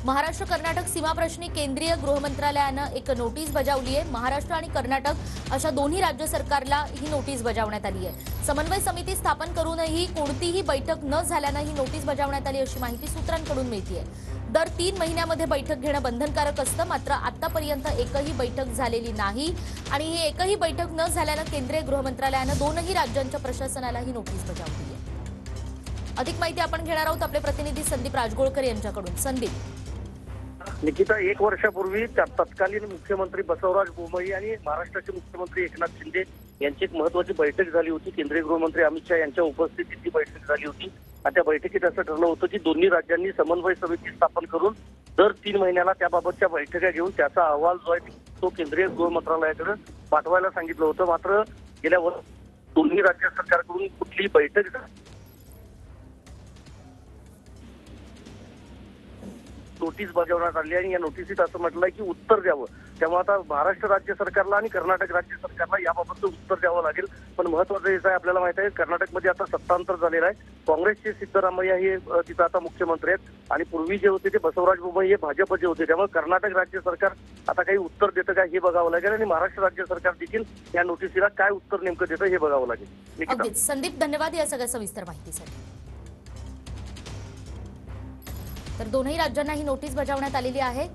महाराष्ट्र कर्नाटक सीमा प्रश्नी केंद्रीय गृह मंत्रालयानं एक नोटीस बजावली आहे। महाराष्ट्र आणि कर्नाटक अशा दोन्ही राज्य सरकारला ही नोटीस बजावण्यात आली आहे। समन्वय समिती स्थापन करूनही कोणतीही बैठक न झाल्यानं ही नोटीस बजावण्यात आली अशी माहिती सूत्रांकडून मिळते। दर 3 महिन्यामध्ये बैठक घेणं बंधनकारक असतं, मात्र आतापर्यंत एकही बैठक झालेली नाही आणि ही एकही बैठक न झाल्यानं केंद्रीय गृह मंत्रालयानं दोनही राज्यांच्या प्रशासनाला ही नोटीस बजावली आहे। अधिक माहिती आपण घेणार आहोत आपले प्रतिनिधी संदीप राजगोळकर यांच्याकडून। संदीप, निकिता, 1 वर्षापूर्वी तत्कालीन मुख्यमंत्री बसवराज बोम्मई आणि महाराष्ट्राचे मुख्यमंत्री एकनाथ शिंदे यांची एक महत्वाची बैठक झाली होती। केंद्रीय गृहमंत्री अमित शहा यांच्या उपस्थितीत ती बैठक झाली होती आणि त्या बैठकीत असं ठरलं होतं की दोन्ही राज्यांनी समन्वय समिती स्थापन करून दर 3 महिन्याला त्याबाबतच्या बैठका घेऊन त्याचा अहवाल जो आहे तो केंद्रीय गृह मंत्रालयाकडे पाठवायला सांगितलं होतं। मात्र गेल्या वर्षी दोन्ही राज्य सरकारकडून कुठलीही बैठक नोटीस बजावण्यात आली आणि या नोटिसीत असं म्हटलंय की उत्तर द्यावं। त्यामुळे आता महाराष्ट्र राज्य सरकारला आणि कर्नाटक राज्य सरकारला याबाबतचं उत्तर द्यावं लागेल। पण महत्वाचं हेच आहे, आपल्याला माहिती आहे कर्नाटकमध्ये आता सत्तांतर झालेलं आहे। काँग्रेसचे सिद्धरामय्या हे तिथं आता मुख्यमंत्री आहेत आणि पूर्वी जे होते ते बसवराज बोम्मई हे भाजपचे होते। त्यामुळे कर्नाटक राज्य सरकार आता काही उत्तर देतं का हे बघावं लागेल आणि महाराष्ट्र राज्य सरकार देखील या नोटिसीला काय उत्तर नेमकं देतं हे बघावं लागेल। अगदीच संदीप, धन्यवाद या सगळ्या सविस्तर माहितीसाठी। तर दोनही राज्यांना ही नोटीस बजावण्यात आलेली आहे।